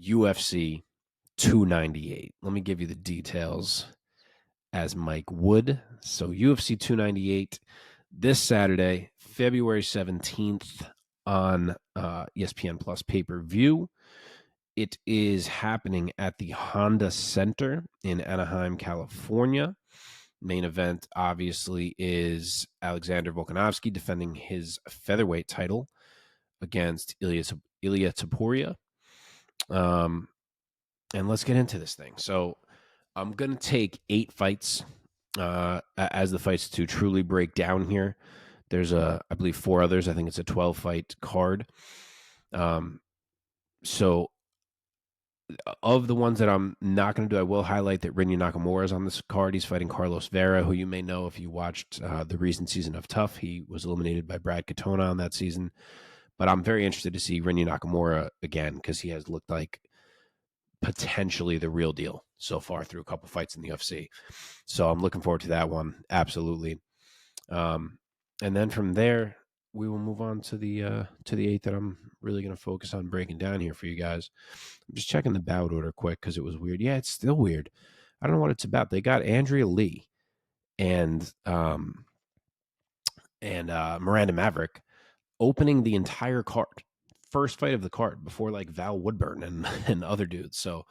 UFC 298. Let me give you the details as Mike would. So UFC 298 this Saturday, February 17th on ESPN Plus pay-per-view. It is happening at the Honda Center in Anaheim, California. Main event, obviously, is Alexander Volkanovski defending his featherweight title against Ilia Topuria. And let's get into this thing. So I'm going to take 8 fights as the fights to truly break down here. There's, I believe, 4 others. I think it's a 12-fight card. So of the ones that I'm not going to do, I will highlight that Rinya Nakamura is on this card. He's fighting Carlos Vera, who you may know if you watched the recent season of Tough. He was eliminated by Brad Katona on that season. But I'm very interested to see Rinya Nakamura again because he has looked like potentially the real deal so far through a couple fights in the UFC. So I'm looking forward to that one. Absolutely. And then from there, we will move on to the 8 that I'm really going to focus on breaking down here for you guys. I'm just checking the bout order quick because it was weird. Yeah, it's still weird. I don't know what it's about. They got Andrea Lee and Miranda Maverick opening the entire card. First fight of the card before like Val Woodburn and other dudes. So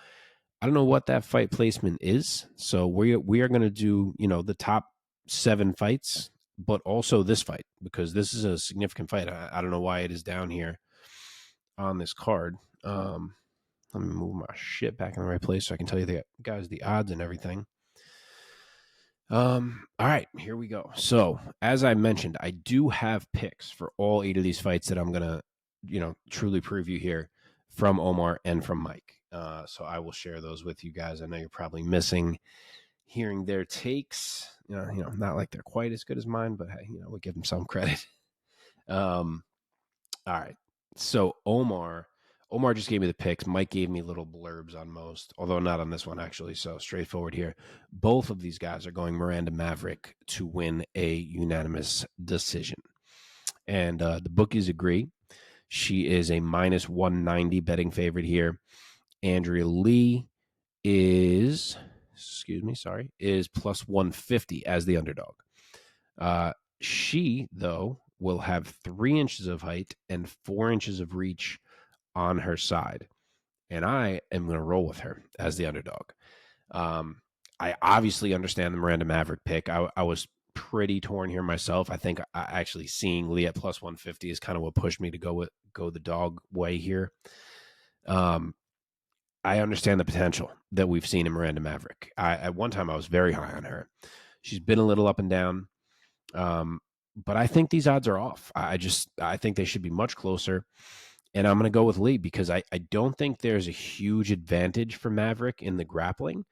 I don't know what that fight placement is. So we are going to do, the top 7 fights, but also this fight because this is a significant fight. I don't know why it is down here on this card. Let me move my shit back in the right place so I can tell you the odds and everything. All right, here we go. So as I mentioned, I do have picks for all 8 of these fights that I'm going to, truly preview here from Omar and from Mike. So I will share those with you guys. I know you're probably missing hearing their takes. Not like they're quite as good as mine, but hey, we'll give them some credit. All right. So Omar just gave me the picks. Mike gave me little blurbs on most, although not on this one actually. So straightforward here. Both of these guys are going Miranda Maverick to win a unanimous decision. And the bookies agree. She is a minus 190 betting favorite here. Andrea Lee is plus 150 as the underdog. She, though, will have 3 inches of height and 4 inches of reach on her side. And I am going to roll with her as the underdog. I obviously understand the Miranda Maverick pick. I was pretty torn here myself. I think actually seeing Lee at plus 150 is kind of what pushed me to go the dog way here. I understand the potential that we've seen in Miranda Maverick. At one time, I was very high on her. She's been a little up and down, but I think these odds are off. I think they should be much closer, and I'm going to go with Lee because I don't think there's a huge advantage for Maverick in the grappling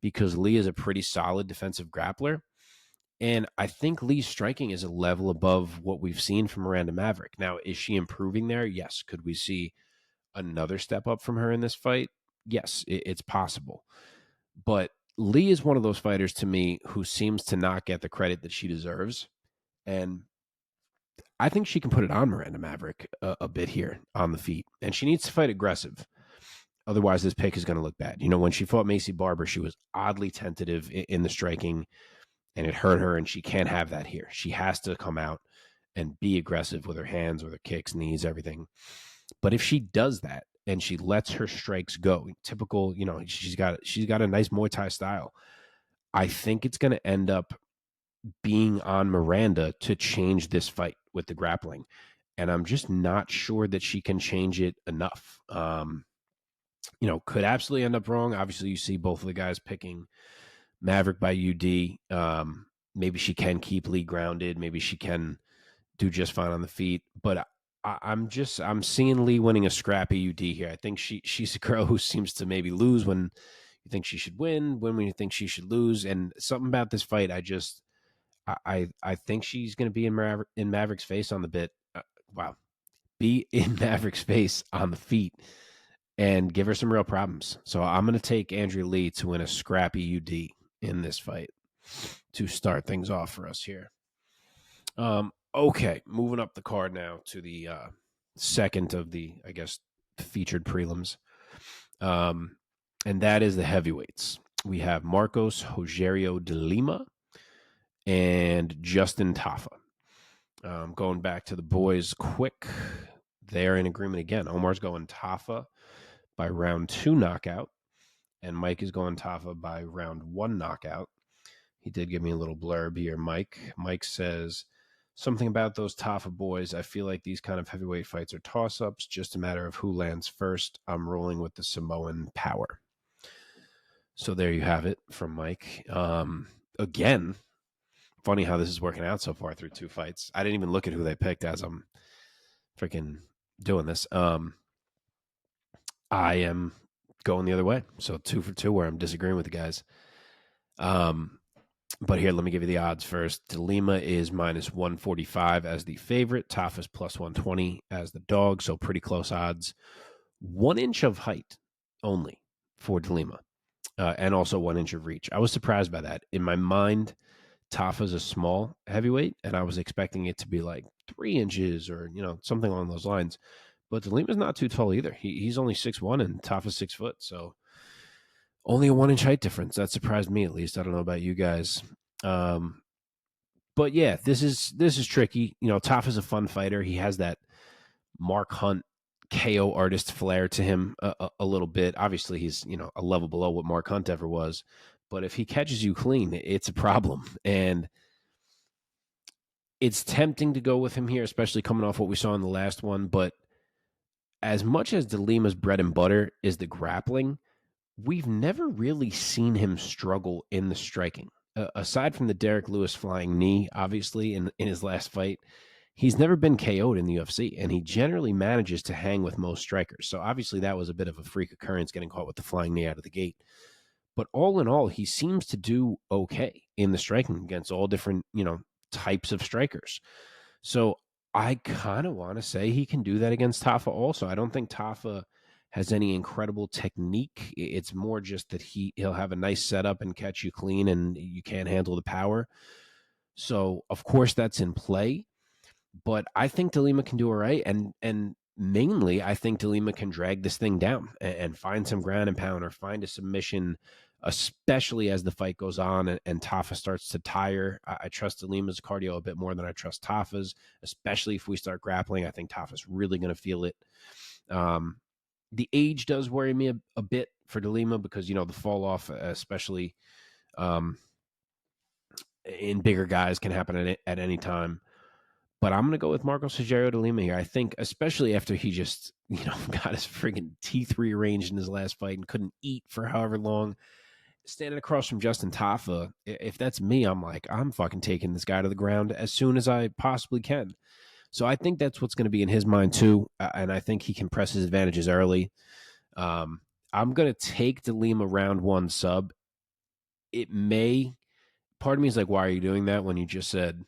because Lee is a pretty solid defensive grappler. And I think Lee's striking is a level above what we've seen from Miranda Maverick. Now, is she improving there? Yes. Could we see another step up from her in this fight? Yes, it's possible. But Lee is one of those fighters to me who seems to not get the credit that she deserves. And I think she can put it on Miranda Maverick a bit here on the feet. And she needs to fight aggressive. Otherwise, this pick is going to look bad. When she fought Macy Barber, she was oddly tentative in the striking, and it hurt her, and she can't have that here. She has to come out and be aggressive with her hands, with her kicks, knees, everything. But if she does that and she lets her strikes go, typical, she's got a nice Muay Thai style, I think it's going to end up being on Miranda to change this fight with the grappling. And I'm just not sure that she can change it enough. Could absolutely end up wrong. Obviously, you see both of the guys picking Maverick by UD. Maybe she can keep Lee grounded. Maybe she can do just fine on the feet. But I'm seeing Lee winning a scrappy UD here. I think she's a girl who seems to maybe lose when you think she should win, when you think she should lose. And something about this fight, I think she's going to be in Maverick's face on the bit. Be in Maverick's face on the feet and give her some real problems. So I'm going to take Andrea Lee to win a scrappy UD in this fight to start things off for us here. Okay, moving up the card now to the second of the, I guess, featured prelims. And that is the heavyweights. We have Marcos Rogerio de Lima and Justin Tafa. Going back to the boys quick, they're in agreement again. Omar's going Tafa by round 2 knockout, and Mike is going Tafa by round 1 knockout. He did give me a little blurb here, Mike. Mike says, something about those Tafa boys. I feel like these kind of heavyweight fights are toss-ups, just a matter of who lands first. I'm rolling with the Samoan power. So there you have it from Mike. Again, funny how this is working out so far through 2 fights. I didn't even look at who they picked as I'm freaking doing this. I am going the other way. So 2 for 2 where I'm disagreeing with the guys. But here, let me give you the odds first. De Lima is minus 145 as the favorite. Tafa is plus 120 as the dog. So pretty close odds. 1 inch of height only for De Lima. And also 1 inch of reach. I was surprised by that. In my mind, Tafa's a small heavyweight, and I was expecting it to be like 3 inches or, something along those lines. But De Lima's not too tall either. He's only 6'1", and Tafa's 6 foot. So only a 1 inch height difference. That surprised me, at least. I don't know about you guys. But yeah, this is tricky. Tafa's a fun fighter. He has that Mark Hunt KO artist flair to him a little bit. Obviously, he's a level below what Mark Hunt ever was. But if he catches you clean, it's a problem. And it's tempting to go with him here, especially coming off what we saw in the last one. But as much as De Lima's bread and butter is the grappling, we've never really seen him struggle in the striking. Aside from the Derek Lewis flying knee, obviously, in his last fight, he's never been KO'd in the UFC, and he generally manages to hang with most strikers. So obviously that was a bit of a freak occurrence getting caught with the flying knee out of the gate. But all in all, he seems to do okay in the striking against all different, types of strikers. So I kind of want to say he can do that against Tafa also. I don't think Tafa has any incredible technique. It's more just that he'll have a nice setup and catch you clean, and you can't handle the power. So, of course, that's in play. But I think De Lima can do all right. And mainly, I think De Lima can drag this thing down and find some ground and pound or find a submission, especially as the fight goes on and Tafa starts to tire. I trust De Lima's cardio a bit more than I trust Tafa's, especially if we start grappling. I think Tafa's really going to feel it. The age does worry me a bit for De Lima because, the fall off, especially in bigger guys, can happen at any time. But I'm going to go with Marcos Rogerio de Lima here. I think, especially after he just, got his friggin' teeth rearranged in his last fight and couldn't eat for however long, standing across from Justin Tafa, if that's me, I'm fucking taking this guy to the ground as soon as I possibly can. So I think that's what's going to be in his mind too, and I think he can press his advantages early. I'm going to take De Lima round 1 sub. It may, part of me is like, why are you doing that when you just said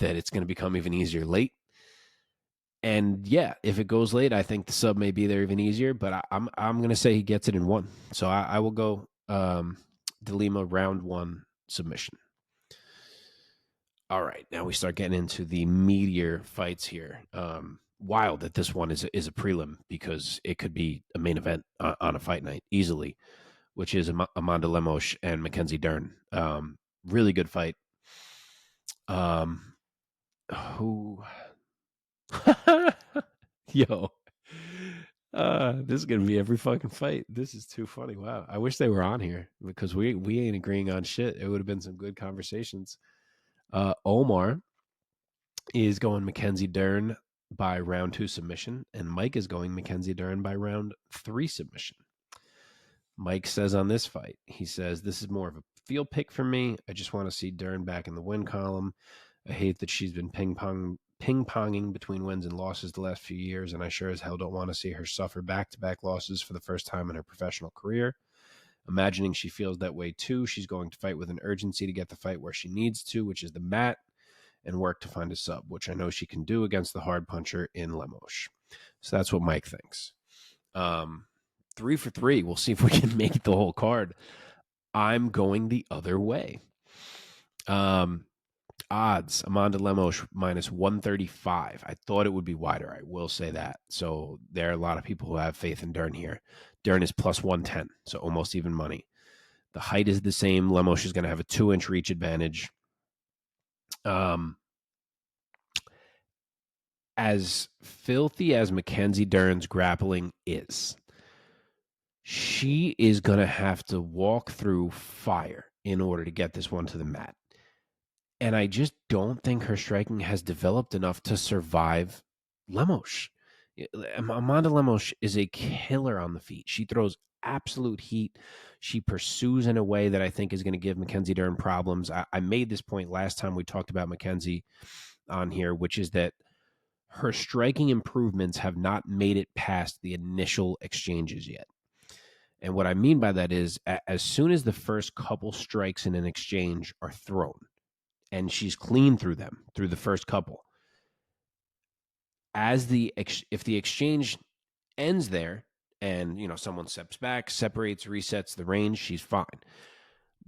that it's going to become even easier late? And yeah, if it goes late, I think the sub may be there even easier, but I'm going to say he gets it in 1. So I will go De Lima round 1 submission. All right, now we start getting into the meatier fights here. Wild that this one is a prelim because it could be a main event on a fight night easily, which is Amanda Lemos and Mackenzie Dern. Really good fight. Who? Yo, this is gonna be every fucking fight. This is too funny. Wow, I wish they were on here because we ain't agreeing on shit. It would have been some good conversations. Omar is going Mackenzie Dern by round 2 submission, and Mike is going Mackenzie Dern by round 3 submission. Mike says on this fight, he says, this is more of a field pick for me. I just want to see Dern back in the win column. I hate that she's been ping-ponging between wins and losses the last few years, and I sure as hell don't want to see her suffer back-to-back losses for the first time in her professional career. Imagining she feels that way too, she's going to fight with an urgency to get the fight where she needs to, which is the mat, and work to find a sub, which I know she can do against the hard puncher in Lemos. So that's what Mike thinks. 3 for 3. We'll see if we can make it the whole card. I'm going the other way. Odds, Amanda Lemos minus 135. I thought it would be wider. I will say that. So there are a lot of people who have faith in Dern here. Dern is plus 110, so almost even money. The height is the same. Lemos is going to have a 2-inch reach advantage. As filthy as Mackenzie Dern's grappling is, she is going to have to walk through fire in order to get this one to the mat. And I just don't think her striking has developed enough to survive Lemos. Amanda Lemos is a killer on the feet. She throws absolute heat. She pursues in a way that I think is going to give Mackenzie Dern problems. I made this point last time we talked about Mackenzie on here, which is that her striking improvements have not made it past the initial exchanges yet. And what I mean by that is as soon as the first couple strikes in an exchange are thrown, and she's clean through them, through the first couple, if the exchange ends there and someone steps back, separates, resets the range, she's fine.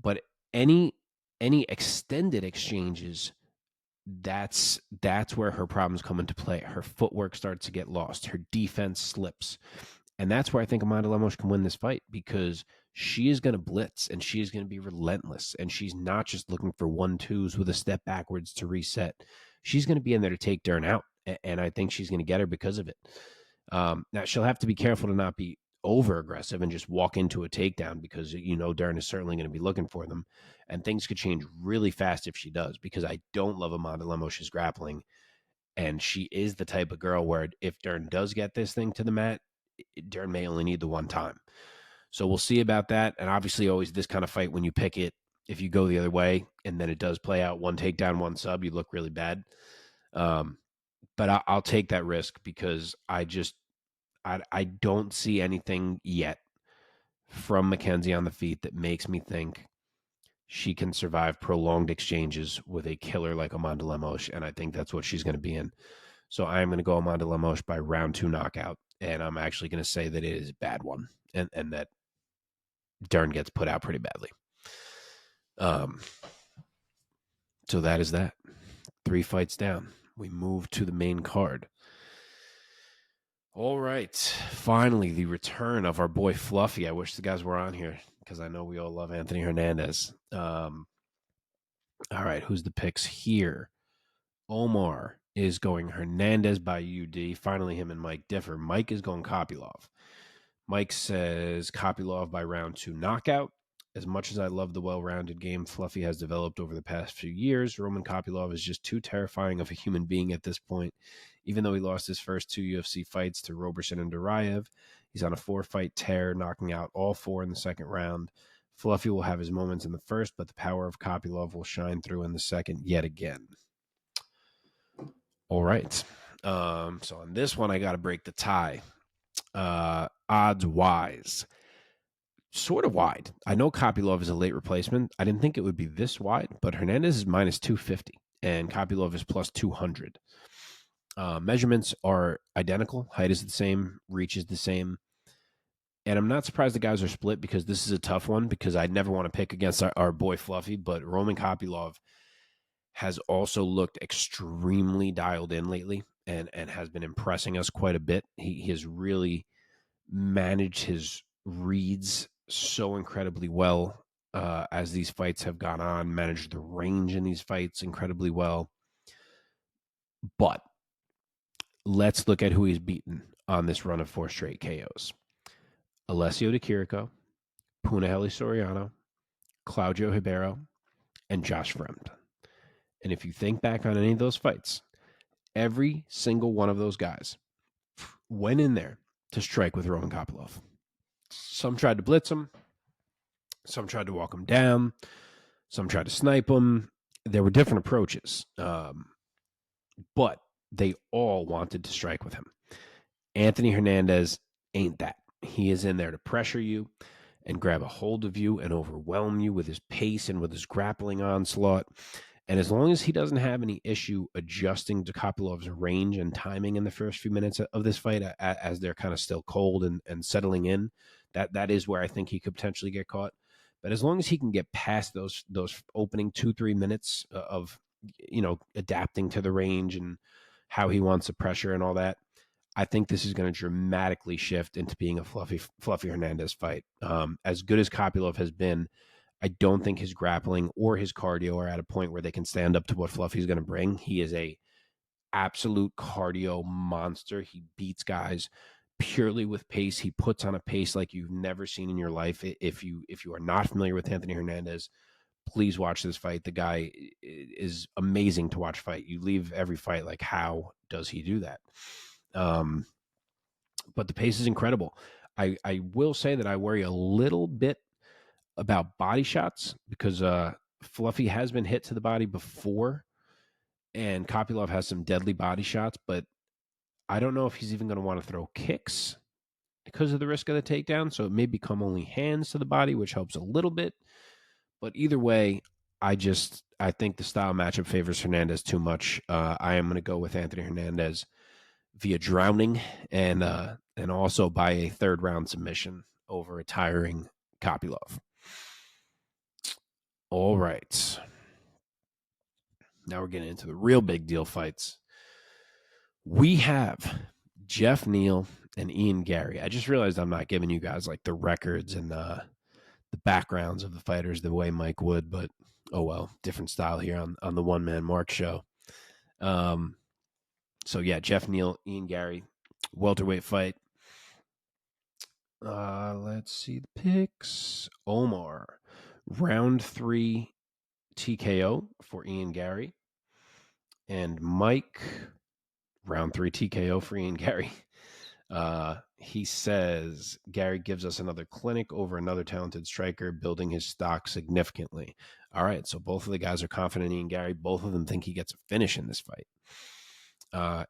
But any extended exchanges, that's where her problems come into play. Her footwork starts to get lost. Her defense slips. And that's where I think Amanda Lemos can win this fight, because she is going to blitz and she is going to be relentless. And she's not just looking for 1-2s with a step backwards to reset. She's going to be in there to take Dern out. And I think she's going to get her because of it. Now, she'll have to be careful to not be over aggressive and just walk into a takedown, because Dern is certainly going to be looking for them. And things could change really fast if she does, because I don't love Amanda Lemos' grappling. And she is the type of girl where if Dern does get this thing to the mat, Dern may only need the one time. So we'll see about that. And obviously always this kind of fight, when you pick it, if you go the other way and then it does play out, one takedown, one sub, you look really bad. But I'll take that risk, because I don't see anything yet from Mackenzie on the feet that makes me think she can survive prolonged exchanges with a killer like Amanda Lemos. And I think that's what she's going to be in. So I am going to go Amanda Lemos by round 2 knockout. And I'm actually going to say that it is a bad one, and that Dern gets put out pretty badly. So that is that. 3 fights down. We move to the main card. All right. Finally, the return of our boy Fluffy. I wish the guys were on here, because I know we all love Anthony Hernandez. All right. Who's the picks here? Omar is going Hernandez by UD. Finally, him and Mike differ. Mike is going Kopylov. Mike says Kopylov by round 2 knockout. As much as I love the well-rounded game Fluffy has developed over the past few years, Roman Kopylov is just too terrifying of a human being at this point. Even though he lost his first 2 UFC fights to Roberson and Duraev, he's on a 4-fight tear, knocking out all 4 in the second round. Fluffy will have his moments in the first, but the power of Kopylov will shine through in the second yet again. All right. So on this one, I got to break the tie. Odds-wise, sort of wide. I know Kopylov is a late replacement. I didn't think it would be this wide, but Hernandez is minus 250 and Kopylov is plus 200. Measurements are identical. Height is the same. Reach is the same. And I'm not surprised the guys are split, because this is a tough one, because I never want to pick against our boy Fluffy, but Roman Kopylov has also looked extremely dialed in lately and has been impressing us quite a bit. He has really managed his reads so incredibly well as these fights have gone on, managed the range in these fights incredibly well. But let's look at who he's beaten on this run of 4 straight KOs. Alessio Di Chirico, Punahele Soriano, Claudio Ribeiro, and Josh Fremd. And if you think back on any of those fights, every single one of those guys went in there to strike with Roman Kopylov. Some tried to blitz him. Some tried to walk him down. Some tried to snipe him. There were different approaches. But they all wanted to strike with him. Anthony Hernandez ain't that. He is in there to pressure you and grab a hold of you and overwhelm you with his pace and with his grappling onslaught. And as long as he doesn't have any issue adjusting to Kopylov's range and timing in the first few minutes of this fight, as they're kind of still cold and settling in, that is where I think he could potentially get caught. But as long as he can get past those opening 2-3 minutes of adapting to the range and how he wants the pressure and all that. I think this is going to dramatically shift into being a fluffy Hernandez fight. As good as Kopylov has been, I don't think his grappling or his cardio are at a point where they can stand up to what Fluffy's going to bring. He is a absolute cardio monster. He beats guys purely with pace. He puts on a pace like you've never seen in your life. If you are not familiar with Anthony Hernandez, please watch this fight. The guy is amazing to watch fight. You leave every fight like, how does he do that? But the pace is incredible. I will say that I worry a little bit about body shots because Fluffy has been hit to the body before, and Kopylov has some deadly body shots, but I don't know if he's even going to want to throw kicks because of the risk of the takedown. So it may become only hands to the body, which helps a little bit. But either way, I think the style matchup favors Hernandez too much. I am going to go with Anthony Hernandez via drowning and also by a third round submission over a tiring Kopylov. All right. Now we're getting into the real big deal fights. We have Geoff Neal and Ian Garry. I just realized I'm not giving you guys like the records and the backgrounds of the fighters the way Mike would, but oh well, different style here on the One Man Mark show. So yeah, Geoff Neal, Ian Garry, welterweight fight. Let's see the picks. Omar, round 3 TKO for Ian Garry. And Mike, round 3 TKO for Ian Garry. He says Garry gives us another clinic over another talented striker, building his stock significantly. All right, so both of the guys are confident in Ian Garry. Both of them think he gets a finish in this fight.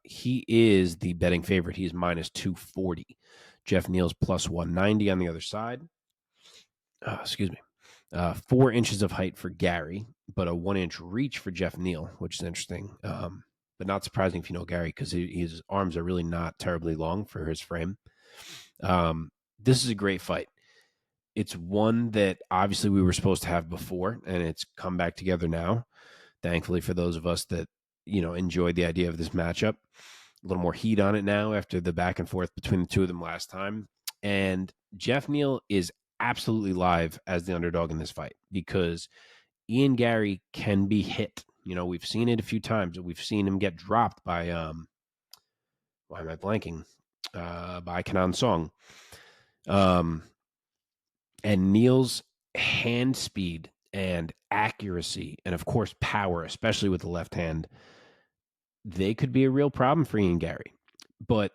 He is the betting favorite. He's minus 240. Geoff Neal's plus 190 on the other side. Excuse me. 4 inches of height for Garry, but a 1-inch reach for Geoff Neal, which is interesting. But not surprising if you know Garry because his arms are really not terribly long for his frame. This is a great fight. It's one that obviously we were supposed to have before, and it's come back together now. Thankfully for those of us that enjoyed the idea of this matchup. A little more heat on it now after the back and forth between the two of them last time. And Geoff Neal is absolutely live as the underdog in this fight because Ian Garry can be hit. We've seen it a few times. We've seen him get dropped by why am I blanking? By Kenan Song. And Neal's hand speed and accuracy and of course power, especially with the left hand, they could be a real problem for Ian Garry. But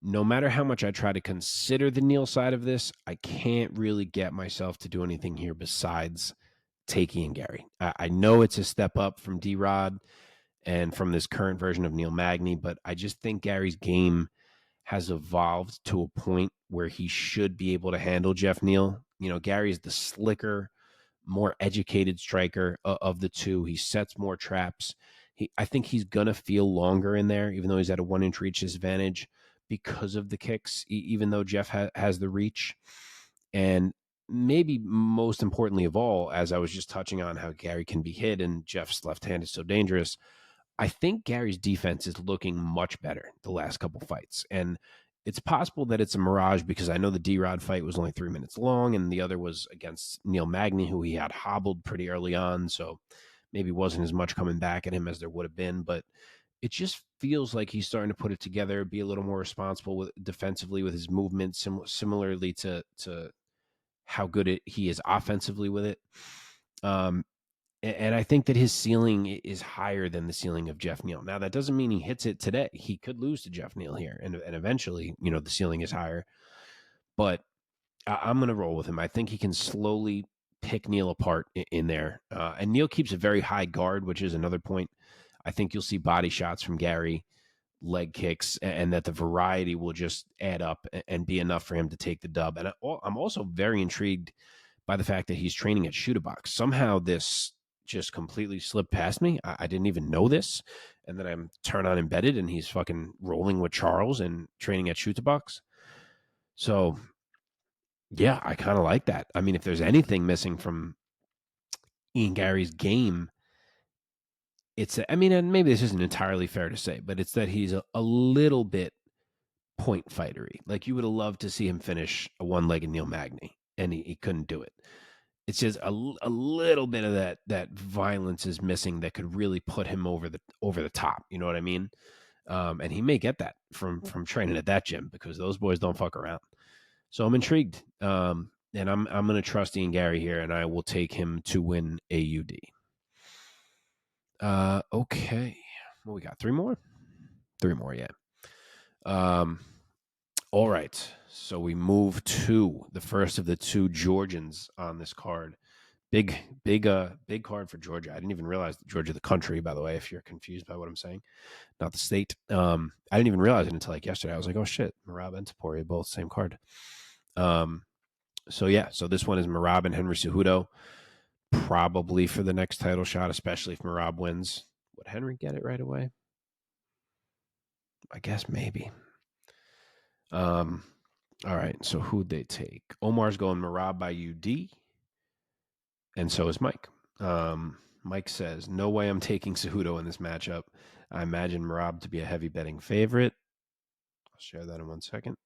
no matter how much I try to consider the Neal side of this, I can't really get myself to do anything here besides take Ian Garry. I know it's a step up from D-Rod and from this current version of Neil Magny, but I just think Garry's game has evolved to a point where he should be able to handle Geoff Neal. Garry's the slicker, more educated striker of the two. He sets more traps. I think he's going to feel longer in there, even though he's at a 1-inch reach disadvantage because of the kicks, even though Geoff has the reach. And maybe most importantly of all, as I was just touching on how Garry can be hit and Geoff's left hand is so dangerous, I think Garry's defense is looking much better the last couple fights. And it's possible that it's a mirage because I know the D-Rod fight was only 3 minutes long and the other was against Neil Magny, who he had hobbled pretty early on. So maybe wasn't as much coming back at him as there would have been. But it just feels like he's starting to put it together, be a little more responsible defensively with his movement, similarly to how good he is offensively with it. And I think that his ceiling is higher than the ceiling of Geoff Neal. Now, that doesn't mean he hits it today. He could lose to Geoff Neal here, and eventually, the ceiling is higher. But I'm going to roll with him. I think he can slowly pick Neal apart in there. And Neal keeps a very high guard, which is another point. I think you'll see body shots from Garry, leg kicks, and that the variety will just add up and be enough for him to take the dub. And I'm also very intrigued by the fact that he's training at Shooter Box. Somehow this just completely slipped past me. I didn't even know this. And then I'm turned on Embedded and he's fucking rolling with Charles and training at Shooter Box. So yeah, I kind of like that. I mean, if there's anything missing from Ian Garry's game, I mean, and maybe this isn't entirely fair to say, but it's that he's a little bit point fightery. Like you would have loved to see him finish a one-legged Neal Magny, and he couldn't do it. It's just a little bit of that violence is missing that could really put him over the top. You know what I mean? And he may get that from training at that gym because those boys don't fuck around. So I'm intrigued, and I'm going to trust Ian Garry here, and I will take him to win AUD. Okay, well, we got three more, yeah. All right, so we move to the first of the two Georgians on this card. Big card for Georgia. I didn't even realize that Georgia, the country, by the way, if you're confused by what I'm saying, not the state. I didn't even realize it until like yesterday. I was like, oh shit, Merab and Topuria, both same card. So this one is Merab and Henry Cejudo, probably for the next title shot, especially if Merab wins. Would Henry get it right away? I guess maybe. All right, so who'd they take? Omar's going Merab by UD, and so is Mike. Mike says, no way I'm taking Cejudo in this matchup. I imagine Merab to be a heavy betting favorite. I'll share that in 1 second.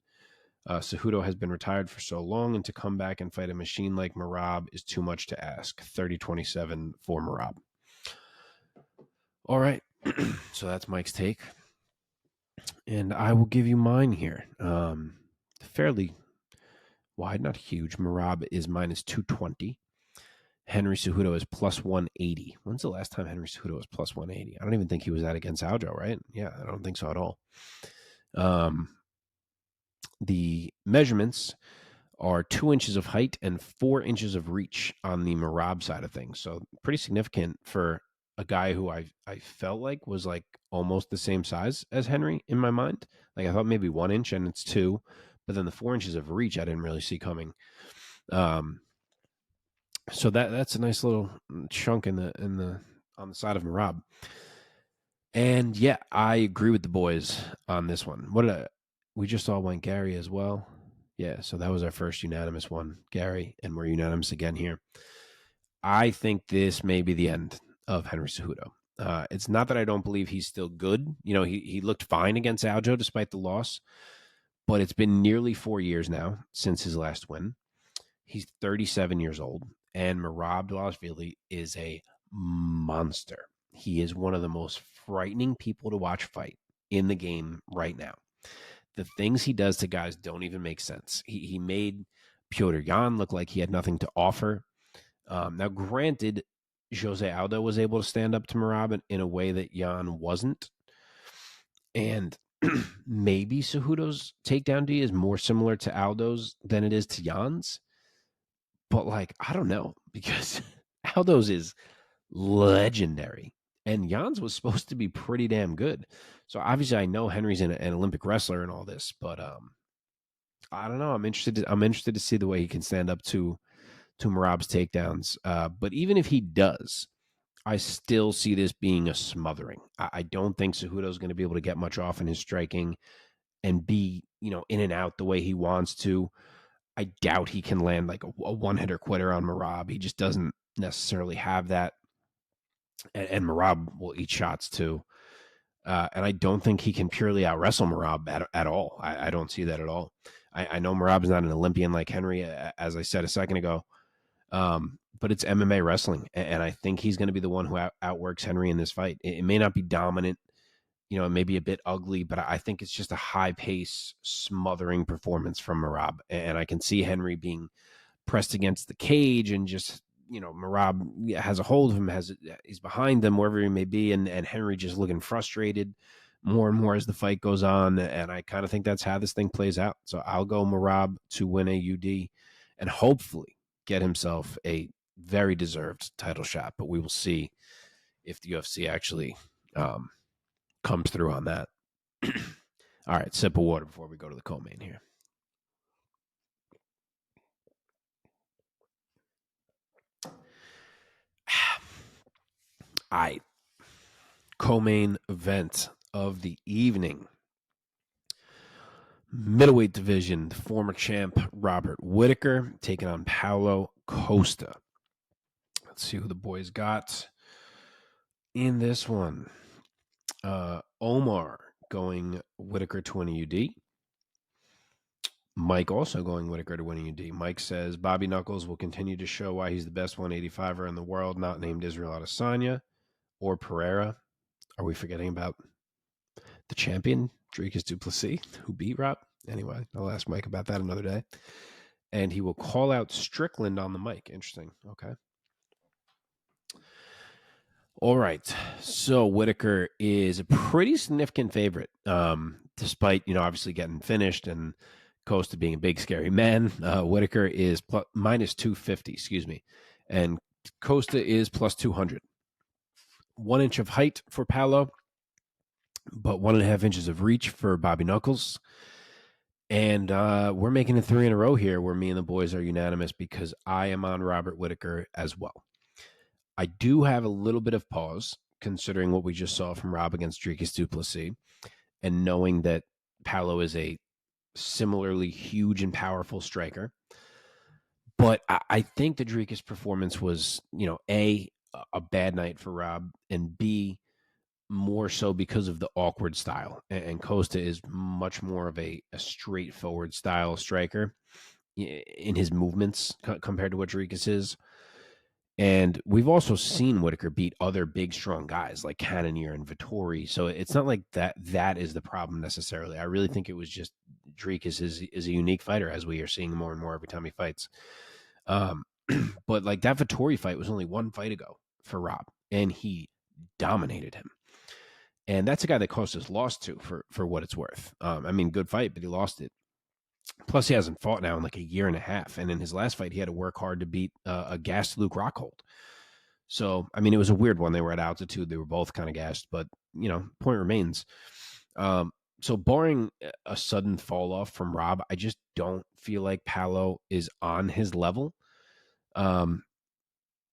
Cejudo has been retired for so long, and to come back and fight a machine like Merab is too much to ask. 30-27 for Merab. All right, so that's Mike's take. And I will give you mine here. Fairly wide, not huge. Merab is minus 220. Henry Cejudo is plus 180. When's the last time Henry Cejudo was plus 180? I don't even think he was that against Aljo, right? Yeah, I don't think so at all. The measurements are 2 inches of height and 4 inches of reach on the Merab side of things. So pretty significant for a guy who I felt like was like almost the same size as Henry in my mind. Like I thought maybe 1 inch and it's 2, but then the 4 inches of reach I didn't really see coming. So that's a nice little chunk on the side of Merab. And yeah, I agree with the boys on this one. We just all went Garry as well. Yeah, so that was our first unanimous one, Garry, and we're unanimous again here. I think this may be the end of Henry Cejudo. It's not that I don't believe he's still good. You know, he looked fine against Aljo despite the loss, but it's been nearly 4 years now since his last win. He's 37 years old, and Merab Dvalishvili is a monster. He is one of the most frightening people to watch fight in the game right now. The things he does to guys don't even make sense. He made Petr Yan look like he had nothing to offer. Now, granted, Jose Aldo was able to stand up to Merab in a way that Yan wasn't. And maybe Cejudo's takedown D is more similar to Aldo's than it is to Yan's. But, like, I don't know, because Aldo's is legendary. And Jan's was supposed to be pretty damn good. So, obviously, I know Henry's an Olympic wrestler and all this, but I don't know. I'm interested to see the way he can stand up to Merab's takedowns. But even if he does, I still see this being a smothering. I don't think Cejudo's going to be able to get much off in his striking and be, in and out the way he wants to. I doubt he can land like a one-hitter quitter on Merab. He just doesn't necessarily have that. And Merab will eat shots too. And I don't think he can purely out-wrestle Merab at all. I don't see that at all. I know Merab is not an Olympian like Henry, as I said a second ago. But it's MMA wrestling. And I think he's going to be the one who outworks Henry in this fight. It may not be dominant. It may be a bit ugly, but I think it's just a high-pace, smothering performance from Merab. And I can see Henry being pressed against the cage and just, Merab has a hold of him, he's behind them, wherever he may be, and Henry just looking frustrated more and more as the fight goes on. And I kind of think that's how this thing plays out. So I'll go Merab to win a UD and hopefully get himself a very deserved title shot. But we will see if the UFC actually comes through on that. All right, sip of water before we go to the co-main here. All right, co-main event of the evening. Middleweight division, the former champ Robert Whittaker taking on Paulo Costa. Let's see who the boys got. In this one, Omar going Whittaker to win a UD. Mike also going Whittaker to win a UD. Mike says Bobby Knuckles will continue to show why he's the best 185er in the world, not named Israel Adesanya or Pereira. Are we forgetting about the champion, Dricus du Plessis, who beat Rob? Anyway, I'll ask Mike about that another day. And he will call out Strickland on the mic. Interesting. Okay. All right. So Whittaker is a pretty significant favorite, despite, obviously getting finished and Costa being a big, scary man. Whittaker is minus 250, excuse me. And Costa is plus 200. 1 inch of height for Paulo, but 1.5 inches of reach for Bobby Knuckles. And we're making it 3 in a row here where me and the boys are unanimous because I am on Robert Whittaker as well. I do have a little bit of pause considering what we just saw from Rob against Dricus du Plessis and knowing that Paulo is a similarly huge and powerful striker. But I think the Dricus performance was, A, a bad night for Rob, and B, more so because of the awkward style. And Costa is much more of a straightforward style striker in his movements compared to what Dricus is. And we've also seen Whittaker beat other big, strong guys like Cannonier and Vittori. So it's not like that is the problem necessarily. I really think it was just Dricus is a unique fighter, as we are seeing more and more every time he fights. But like that Vittori fight was only one fight ago for Rob, and he dominated him. And that's a guy that Costa's lost to for what it's worth. Good fight, but he lost it. Plus, he hasn't fought now in like a year and a half. And in his last fight, he had to work hard to beat a gassed Luke Rockhold. So, it was a weird one. They were at altitude. They were both kind of gassed. But, point remains. So, barring a sudden fall off from Rob, I just don't feel like Paulo is on his level.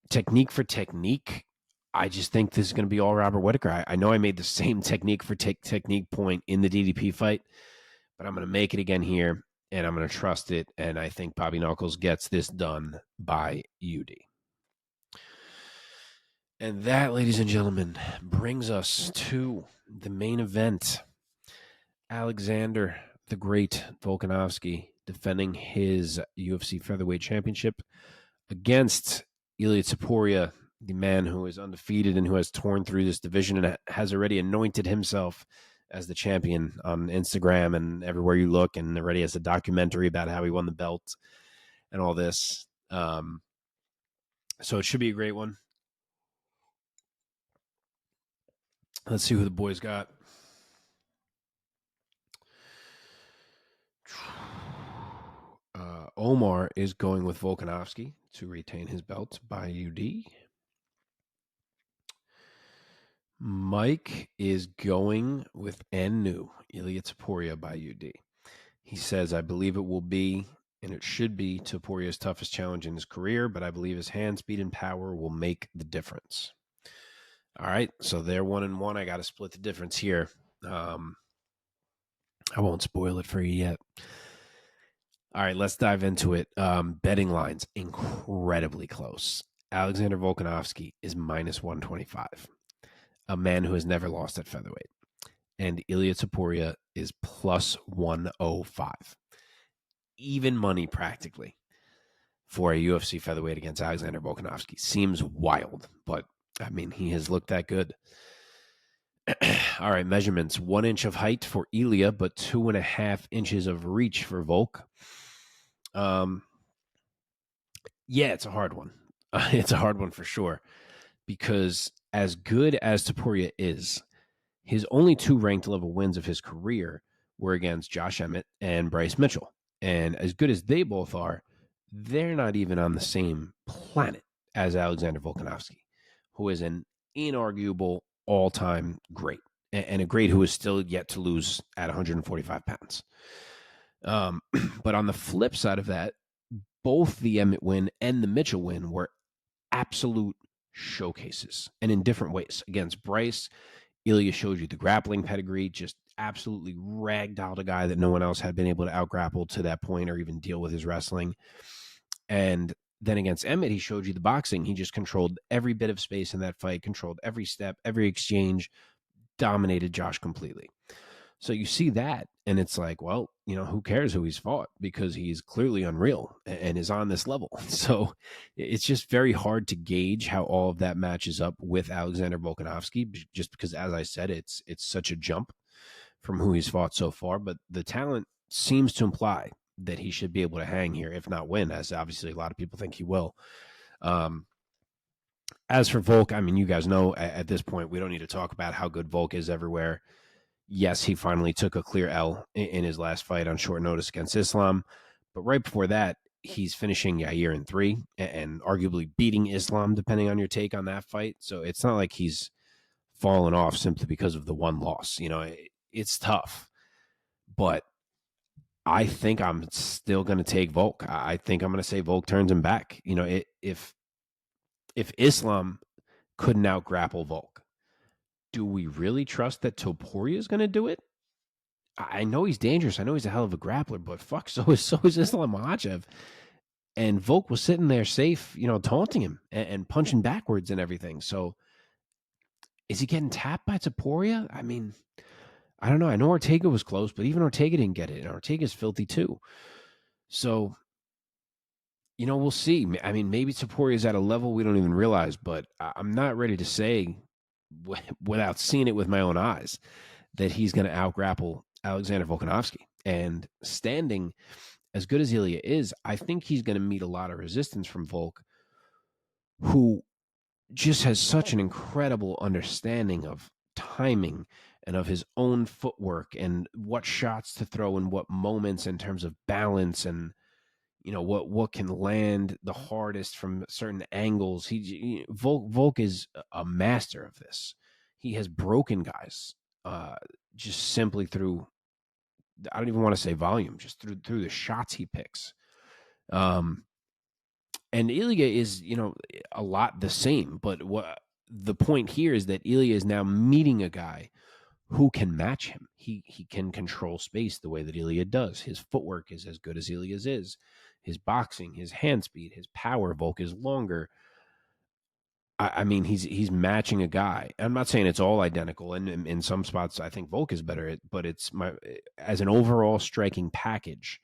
Technique for technique, I just think this is going to be all Robert Whittaker. I know I made the same technique for technique point in the DDP fight, but I'm going to make it again here. And I'm going to trust it, and I think Bobby Knuckles gets this done by UD. And that, ladies and gentlemen, brings us to the main event. Alexander the Great Volkanovski defending his UFC featherweight championship against Ilia Topuria, the man who is undefeated and who has torn through this division and has already anointed himself as the champion on Instagram and everywhere you look, and already has a documentary about how he won the belt and all this. So it should be a great one. Let's see who the boys got. Omar is going with Volkanovski to retain his belt by UD. Mike is going with N-New, Ilia Topuria by UD. He says, I believe it will be, and it should be, Topuria's toughest challenge in his career, but I believe his hand speed and power will make the difference. All right, so they're 1-1. I got to split the difference here. I won't spoil it for you yet. All right, let's dive into it. Betting lines, incredibly close. Alexander Volkanovski is minus 125. A man who has never lost at featherweight. And Ilia Topuria is plus 105. Even money practically for a UFC featherweight against Alexander Volkanovski. Seems wild, but he has looked that good. All right, measurements. 1 inch of height for Ilia, but 2.5 inches of reach for Volk. Yeah, it's a hard one. It's a hard one for sure. Because as good as Topuria is, his only 2 ranked level wins of his career were against Josh Emmett and Bryce Mitchell. And as good as they both are, they're not even on the same planet as Alexander Volkanovski, who is an inarguable all-time great, and a great who is still yet to lose at 145 pounds. But on the flip side of that, both the Emmett win and the Mitchell win were absolute showcases, and in different ways. Against Bryce, Ilia showed you the grappling pedigree, just absolutely ragdolled a guy that no one else had been able to outgrapple to that point or even deal with his wrestling. And then against Emmett, he showed you the boxing. He just controlled every bit of space in that fight, controlled every step, every exchange, dominated Josh completely. So you see that, and it's like, well, who cares who he's fought, because he's clearly unreal and is on this level. So it's just very hard to gauge how all of that matches up with Alexander Volkanovski, just because, as I said, it's such a jump from who he's fought so far. But the talent seems to imply that he should be able to hang here, if not win, as obviously a lot of people think he will. As for Volk, I mean, you guys know at this point, we don't need to talk about how good Volk is everywhere. Yes, he finally took a clear L in his last fight on short notice against Islam. But right before that, he's finishing Yair in 3 and arguably beating Islam, depending on your take on that fight. So it's not like he's fallen off simply because of the one loss. It's tough. But I think I'm still going to take Volk. I think I'm going to say Volk turns him back. If Islam couldn't out grapple Volk, do we really trust that Topuria is going to do it? I know he's dangerous. I know he's a hell of a grappler, but fuck, so is Islam Makhachev. And Volk was sitting there safe, taunting him and punching backwards and everything. So is he getting tapped by Topuria? I mean, I don't know. I know Ortega was close, but even Ortega didn't get it. And Ortega's filthy too. So, we'll see. I mean, maybe Topuria's at a level we don't even realize, but I'm not ready to say, without seeing it with my own eyes, that he's going to out-grapple Alexander Volkanovski. And standing as good as Ilia is, I think he's going to meet a lot of resistance from Volk, who just has such an incredible understanding of timing and of his own footwork and what shots to throw in what moments in terms of balance and what can land the hardest from certain angles. Volk is a master of this. He has broken guys just simply through, I don't even want to say volume, just through the shots he picks. And Ilia is, a lot the same. But what the point here is that Ilia is now meeting a guy who can match him. He can control space the way that Ilia does. His footwork is as good as Ilia's is. His boxing, his hand speed, his power. Volk is longer. I mean, he's matching a guy. I'm not saying it's all identical, and in some spots I think Volk is better. But as an overall striking package,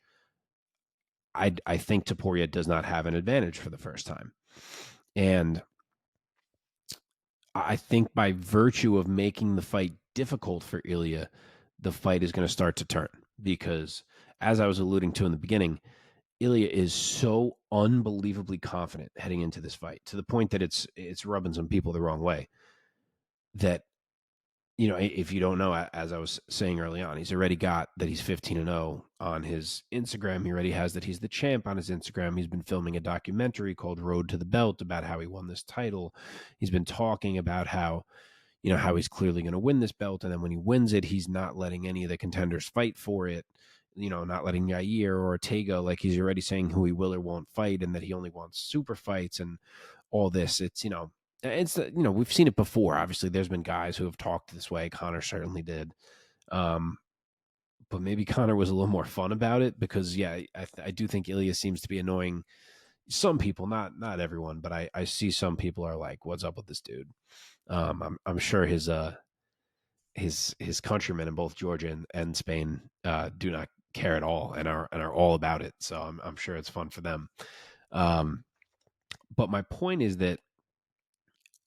I think Topuria does not have an advantage for the first time. And I think by virtue of making the fight difficult for Ilia, the fight is going to start to turn. Because, as I was alluding to in the beginning, Ilia is so unbelievably confident heading into this fight, to the point that it's rubbing some people the wrong way. That, if you don't know, as I was saying early on, he's already got that he's 15-0 on his Instagram. He already has that he's the champ on his Instagram. He's been filming a documentary called Road to the Belt about how he won this title. He's been talking about how he's clearly going to win this belt. And then when he wins it, he's not letting any of the contenders fight for it. Not letting Yair or Ortega, like he's already saying who he will or won't fight, and that he only wants super fights and all this. We've seen it before. Obviously, there's been guys who have talked this way. Conor certainly did. But maybe Conor was a little more fun about it because, I do think Ilia seems to be annoying some people, not everyone, but I see some people are like, what's up with this dude? I'm sure his countrymen in both Georgia and Spain do not care at all and are all about it. So I'm sure it's fun for them. But my point is that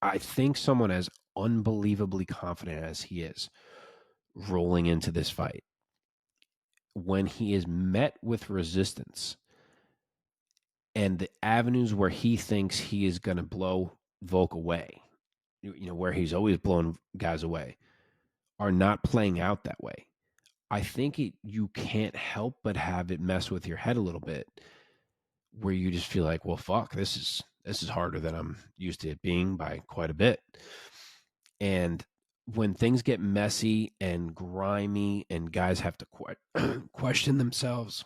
I think someone as unbelievably confident as he is rolling into this fight, when he is met with resistance and the avenues where he thinks he is going to blow Volk away, where he's always blown guys away, are not playing out that way. I think you can't help but have it mess with your head a little bit, where you just feel like, well, fuck, this is harder than I'm used to it being by quite a bit. And when things get messy and grimy and guys have to question themselves,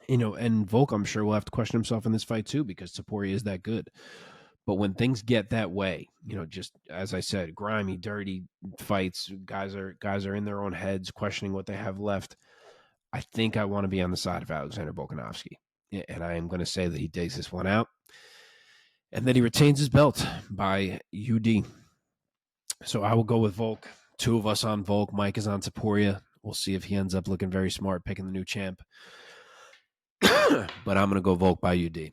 and Volk, I'm sure, will have to question himself in this fight too, because Topuria is that good. But when things get that way, just as I said, grimy, dirty fights, guys are in their own heads questioning what they have left. I think I want to be on the side of Alexander Volkanovski. and I am going to say that he takes this one out, and that he retains his belt by UD. So I will go with Volk. Two of us on Volk. Mike is on Topuria. We'll see if he ends up looking very smart picking the new champ. But I'm going to go Volk by UD.